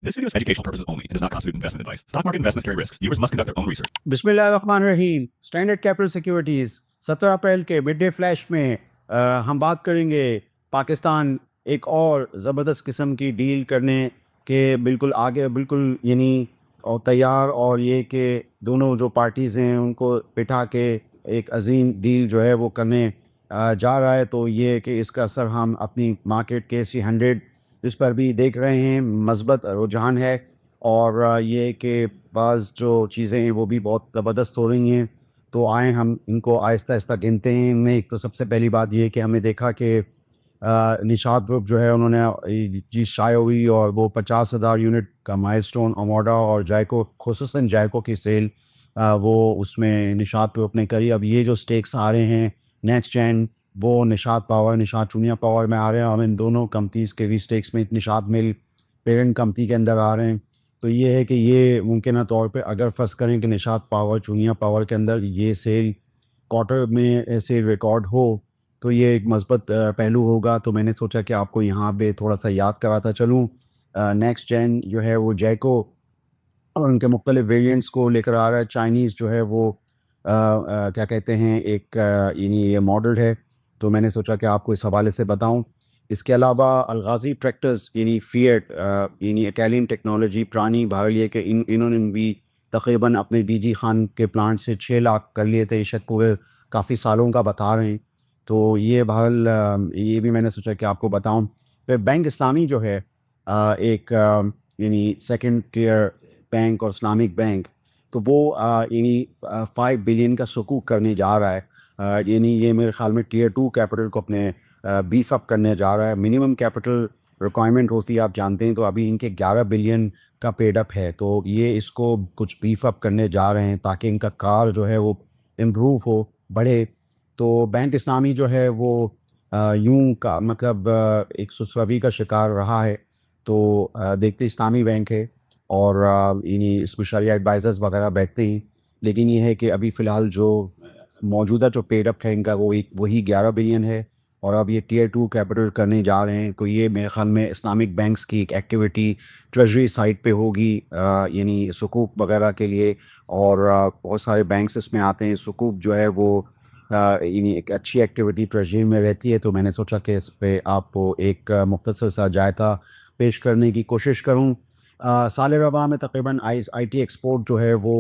This video is for educational purposes only. It does not constitute investment advice. Stock market investments carry risks. Viewers must conduct their own research. बिस्मिल्लाहिर्रहमानिर्रहीम। Standard capital securities 17 अप्रैल के mid day flash में हम बात करेंगे पाकिस्तान एक और ज़बरदस्त किस्म की डील करने के बिल्कुल आगे बिल्कुल यानी और तैयार, और ये कि दोनों जो पार्टीज़ हैं उनको बिठा के एक अजीम डील जो है वो करने जा रहा है। तो ये कि इसका असर हम अपनी मार्केट के C100 इस पर भी देख रहे हैं, मज़बूत रुझान है। और ये कि बाज़ जो चीज़ें हैं वो भी बहुत ज़बरदस्त हो रही हैं। तो आए हम इनको आहिस्ता आहिस्ता गिनते हैं। इनमें एक तो सबसे पहली बात ये कि हमने देखा कि निशात ग्रुप जो है उन्होंने चीज़ शाया हुई और वो 50,000 यूनिट का माइलस्टोन अमोडा और जायको, खुसूसन जायको की सेल वो उसमें निशात ग्रुप ने करी। अब ये जो स्टेक्स आ रहे हैं नेक्स्ट जेन, वो निशात पावर, निशात चुनिया पावर में आ रहे हैं, और इन दोनों कंपनीज़ के भी स्टेक्स में निशात मिल पेरेंट कंपनी के अंदर आ रहे हैं। तो ये है कि ये मुमकिन तौर पे अगर फ़र्ज़ करें कि निशात पावर, चुनिया पावर के अंदर ये सेल क्वार्टर में ऐसे रिकॉर्ड हो तो ये एक मज़बूत पहलू होगा। तो मैंने सोचा कि आपको यहाँ पे थोड़ा सा याद कराता चलूँ। नेक्स्ट जेन जो है वो जैको और उनके मुख्तलिफ वेरिएंट्स को लेकर आ रहा है। चाइनीज़ जो है वो क्या कहते हैं एक यानी ये मॉडल है, तो मैंने सोचा कि आपको इस हवाले से बताऊं। इसके अलावा अलगाज़ी ट्रैक्टर्स यानी फिएट यानी इटालियन टेक्नोलॉजी पुरानी बाहर लिए कि इन्होंने भी तकरीबन अपने DG खान के प्लांट से 6 लाख कर लिए थे। शायद पूरे काफ़ी सालों का बता रहे हैं। तो ये बहरहाल ये भी मैंने सोचा कि आपको बताऊं। फिर बैंक इस्लामी जो है एक यानी सेकंड टियर बैंक और इस्लामिक बैंक, तो वो यानी 5 बिलियन का सुकूक करने जा रहा है। यानी ये मेरे ख़्याल में टियर 2 कैपिटल को अपने बीफ अप करने जा रहा है। मिनिमम कैपिटल रिक्वायरमेंट होती है आप जानते हैं, तो अभी इनके 11 बिलियन का पेड अप है। तो ये इसको कुछ बीफ अप करने जा रहे हैं ताकि इनका कार जो है वो इम्प्रूव हो, बढ़े। तो बैंक इस्लामी जो है वो यूं का मतलब एक सुस्वाबी का शिकार रहा है। तो देखते इस्लामी बैंक है और इन्हीं इसमें शरिया एडवाइज़र्स वगैरह बैठते हैं, लेकिन ये है कि अभी फ़िलहाल जो मौजूदा जो पेड अप है इनका वो एक वही 11 बिलियन है, और अब ये टियर 2 कैपिटल करने जा रहे हैं। तो ये मेरे ख़्याल में इस्लामिक बैंक्स की एक एक्टिविटी ट्रेजरी साइड पे होगी यानी सुकूक वगैरह के लिए। और बहुत सारे बैंक्स इसमें आते हैं। सुकूक जो है वो यानी एक अच्छी एक्टिविटी ट्रेजरी में रहती है। तो मैंने सोचा कि इस पर आपको एक मुख्तसर सा जायज़ा पेश करने की कोशिश करूँ। साल रवा में तकरीबन IT एक्सपोर्ट जो है वो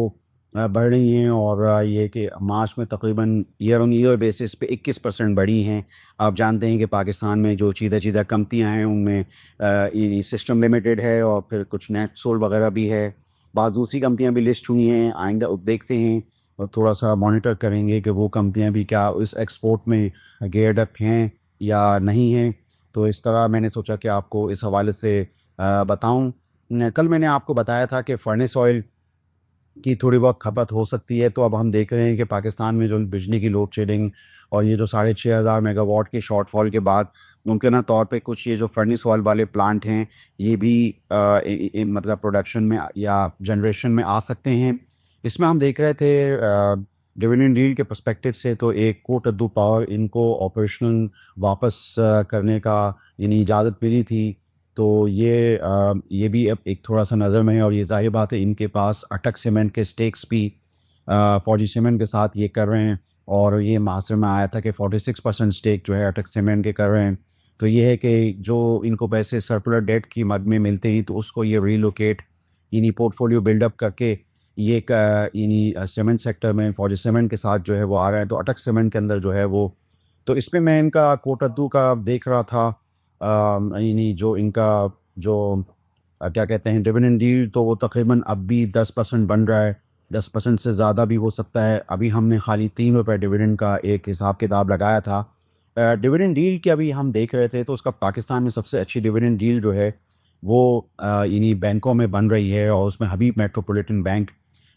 बढ़ रही हैं, और ये कि मार्च में तकरीबन ईयर ऑन ईयर बेसिस पे 21% बढ़ी हैं। आप जानते हैं कि पाकिस्तान में जो चीज़ा कंपनियां हैं उनमें ये सिस्टम लिमिटेड है और फिर कुछ नेट सोल वगैरह भी है। बाद दूसरी कंपनियां भी लिस्ट हुई हैं, आइंदा देखते हैं और थोड़ा सा मॉनिटर करेंगे कि वो कंपनियां भी क्या इस एक्सपोर्ट में गेयर्ड अप हैं या नहीं हैं। तो इस तरह मैंने सोचा कि आपको इस हवाले से बताऊँ। कल मैंने आपको बताया था कि फर्नेस ऑयल की थोड़ी बहुत खपत हो सकती है। तो अब हम देख रहे हैं कि पाकिस्तान में जो बिजली की लोड शेडिंग और ये जो 6,500 मेगावाट के शॉर्टफॉल के बाद मुमकिन तौर पे कुछ ये जो फर्नेस ऑयल वाले प्लांट हैं ये भी मतलब प्रोडक्शन में या जनरेशन में आ सकते हैं। इसमें हम देख रहे थे डिविडेंड डील के पर्सपेक्टिव से, तो एक कोटद्दू पावर इनको ऑपरेशनल वापस करने का यानी इजाज़त मिली थी। तो ये भी अब एक थोड़ा सा नज़र में है, और ये ज़ाहिर बात है इनके पास अटक सीमेंट के स्टेक्स भी फौजी सीमेंट के साथ ये कर रहे हैं, और ये मास्टर में आया था कि 46% स्टेक जो है अटक सीमेंट के कर रहे हैं। तो ये है कि जो इनको पैसे सर्कुलर डेट की मद में मिलते हैं तो उसको ये रीलोकेट यानी पोर्टफोलियो बिल्डअप करके ये एक यानी सीमेंट सेक्टर में फौजी सीमेंट के साथ जो है वो आ रहे हैं। तो अटक सीमेंट के अंदर जो है वो, तो इसमें मैं इनका कोटद्दू का देख रहा था यानी जो इनका जो क्या कहते हैं डिविडेंड डील, तो वो तकरीबन अब भी 10% बन रहा है। 10% से ज़्यादा भी हो सकता है। अभी हमने खाली ₹3 डिविडेंड का एक हिसाब किताब लगाया था। डिविडेंड डील की अभी हम देख रहे थे, तो उसका पाकिस्तान में सबसे अच्छी डिविडेंड डील जो है वो यानी बैंकों में बन रही है, और उसमें हबीब मेट्रोपॉलिटन बैंक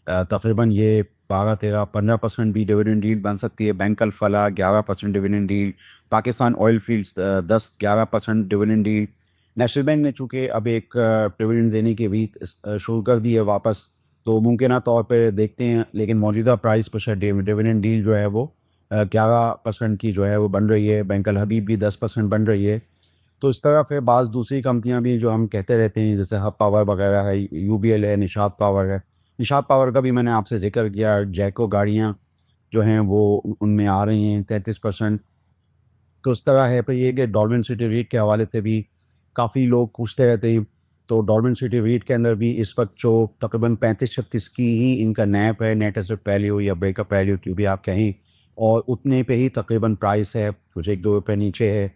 तकरीबन ये 12, 13, 15% भी डिविडेंड डील बन सकती है। बैंक अल फलाह 11% dividend deal, Pakistan oil fields 10-11% dividend deal. National bank ने चूँकि अब एक डिविडेंड देने की भी शुरू कर दी है वापस, तो मुमकिन तौर पे देखते हैं, लेकिन मौजूदा प्राइस पर शायद डिविडेंड डील जो है वो 11% की जो है वो बन रही है। बैंक अल हबीब भी 10% बन रही है। تو اس طرح پھر بعض دوسری کمپنیاں بھی جو ہم کہتے رہتے ہیں جیسے ہب پاور وغیرہ ہے, یو بی ایل ہے, نشاط پاور ہے. نشاط پاور کا بھی میں نے آپ سے ذکر کیا. جیکو گاڑیاں جو ہیں وہ ان میں آ رہی ہیں 33%. تو اس طرح ہے. پھر یہ کہ ڈالمن سٹی ریٹ کے حوالے سے بھی کافی لوگ پوچھتے رہتے ہیں. تو ڈالمن سٹی ریٹ کے اندر بھی اس وقت جو تقریباً 35-36 کی ہی ان کا نیپ ہے, نیٹ ایسٹ ویلیو یا بریک اپ ویلیو جو بھی آپ کہیں, اور اتنے پہ ہی تقریباً پرائس ہے, کچھ 1-2 روپے نیچے ہے.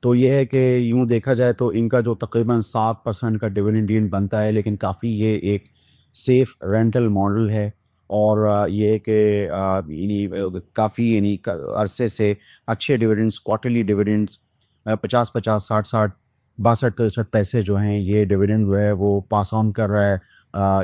تو یہ ہے کہ یوں دیکھا جائے تو ان کا جو تقریباً 7% کا ڈویڈنڈ ییلڈ بنتا ہے, لیکن کافی یہ ایک سیف رینٹل ماڈل ہے. اور یہ ہے کہ یعنی کافی یعنی عرصے سے اچھے ڈویڈنڈس, کوارٹرلی ڈویڈنڈس 50-50, 60-60, 62-63 پیسے جو ہیں یہ ڈویڈنڈ جو ہے وہ پاس آن کر رہا ہے.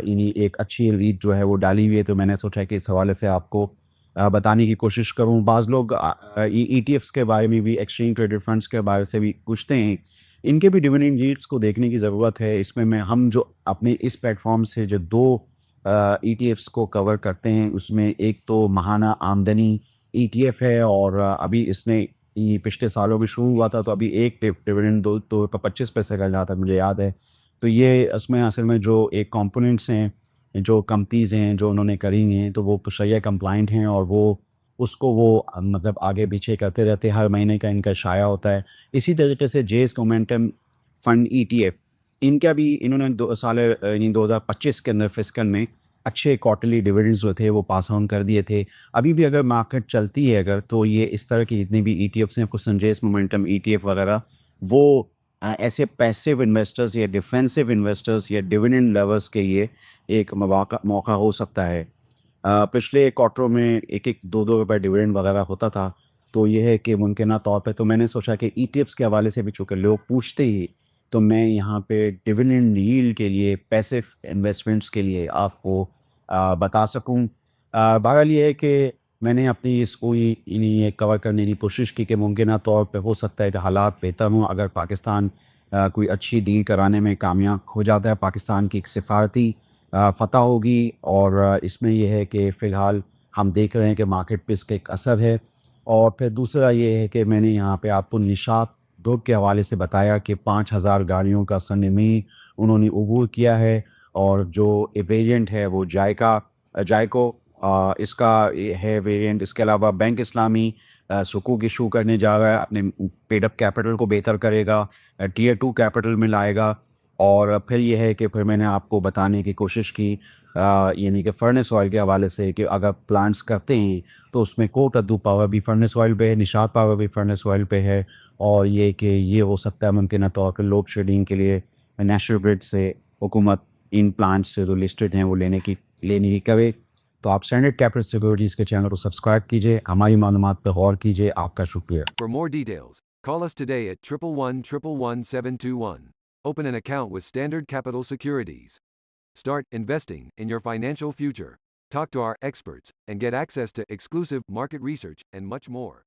یعنی ایک اچھی ریٹ جو ہے وہ ڈالی ہوئی ہے. تو میں نے سوچا کہ اس حوالے سے آپ کو بتانے کی کوشش کروں. بعض لوگ ای ٹی ایفس کے بارے میں بھی, ایکسچینج ٹریڈڈ فنڈس کے بارے سے بھی پوچھتے ہیں. ان کے بھی ڈویڈنڈ ییلڈس کو دیکھنے کی ضرورت ہے. اس میں ہم جو اپنے اس پلیٹ فارم سے جو 2 ای ٹی ایفس کو کور کرتے ہیں, اس میں ایک تو ماہانہ آمدنی ای ٹی ایف ہے, اور ابھی اس نے یہ پچھلے سالوں میں شروع ہوا تھا, تو ابھی ایک ڈویڈنڈ 25 پیسے کا جہاں تک مجھے یاد ہے. تو یہ اس میں اصل میں جو ایک کمپوننٹس ہیں, جو کمپنیز ہیں جو انہوں نے کری ہیں, تو وہ شریعہ کمپلائنٹ ہیں, اور وہ اس کو وہ مطلب آگے پیچھے کرتے رہتے ہیں. ہر مہینے کا ان کا شائع ہوتا ہے. اسی طریقے سے JS momentum fund E T F, ان کا بھی انہوں نے 2025 کے اندر فسکل میں اچھے کوارٹرلی ڈویڈنڈز جو تھے وہ پاس آن کر دیے تھے. ابھی بھی اگر مارکیٹ چلتی ہے اگر, تو یہ اس طرح کی جتنی بھی ای ٹی ایفس ہیں, کچھ سنجیز مومنٹم ای ٹی ایف وغیرہ, وہ ایسے پیسیو انویسٹرز یا ڈیفینسو انویسٹرز یا ڈویڈنڈ لورز کے لیے ایک موقع ہو سکتا ہے. پچھلے کوارٹروں میں 1-2 روپے ڈویڈنڈ وغیرہ ہوتا تھا. تو یہ ہے کہ ممکنہ طور پہ تو میں نے سوچا کہ ای ٹی ایفس کے حوالے سے بھی چونکہ لوگ پوچھتے ہی, تو میں یہاں پہ ڈویڈنڈ ییلڈ کے لیے, پیسو انویسٹمنٹس کے لیے آپ کو بتا سکوں. بہرحال یہ ہے کہ میں نے اپنی اس کو یہ کور کرنے کی کوشش کی کہ ممکنہ طور پہ ہو سکتا ہے کہ حالات بہتر ہوں اگر پاکستان کوئی اچھی ڈیل کرانے میں کامیاب ہو جاتا ہے. پاکستان کی ایک سفارتی فتح ہوگی, اور اس میں یہ ہے کہ فی الحال ہم دیکھ رہے ہیں کہ مارکیٹ پہ اس کا ایک اثر ہے. اور پھر دوسرا یہ ہے کہ میں نے یہاں پہ آپ کو نشاط ڈوب کے حوالے سے بتایا کہ 5000 گاڑیوں کا سنمی انہوں نے عبور کیا ہے, اور جو ویریئنٹ ہے وہ جائکو اس کا ہے ویریئنٹ. اس کے علاوہ بینک اسلامی سکوک ایشو کرنے جا رہا ہے, اپنے پیڈ اپ کیپٹل کو بہتر کرے گا, ٹیئر 2 کیپٹل میں لائے گا. اور پھر یہ ہے کہ پھر میں نے آپ کو بتانے کی کوشش کی یعنی کہ فرنس آئل کے حوالے سے کہ اگر پلانٹس کرتے ہیں تو اس میں کوٹ ادو پاور بھی فرنس آئل پہ ہے, نشاط پاور بھی فرنس آئل پہ ہے. اور یہ کہ یہ ہو سکتا ہے ممکنہ طور پر لوڈ شیڈنگ کے لیے نیشنل گرڈ سے حکومت ان پلانٹس سے جو لسٹڈ ہیں وہ لینے کی کرے. تو آپ اسٹینڈرڈ کیپٹل سیکورٹیز کے چینل کو سبسکرائب کیجئے, ہماری معلومات پہ غور کیجئے. آپ کا شکریہ. For more details, call us today at 111-111-721. Open an account with Standard Capital Securities. Start investing in your financial future. Talk to our experts and get access to exclusive market research and much more.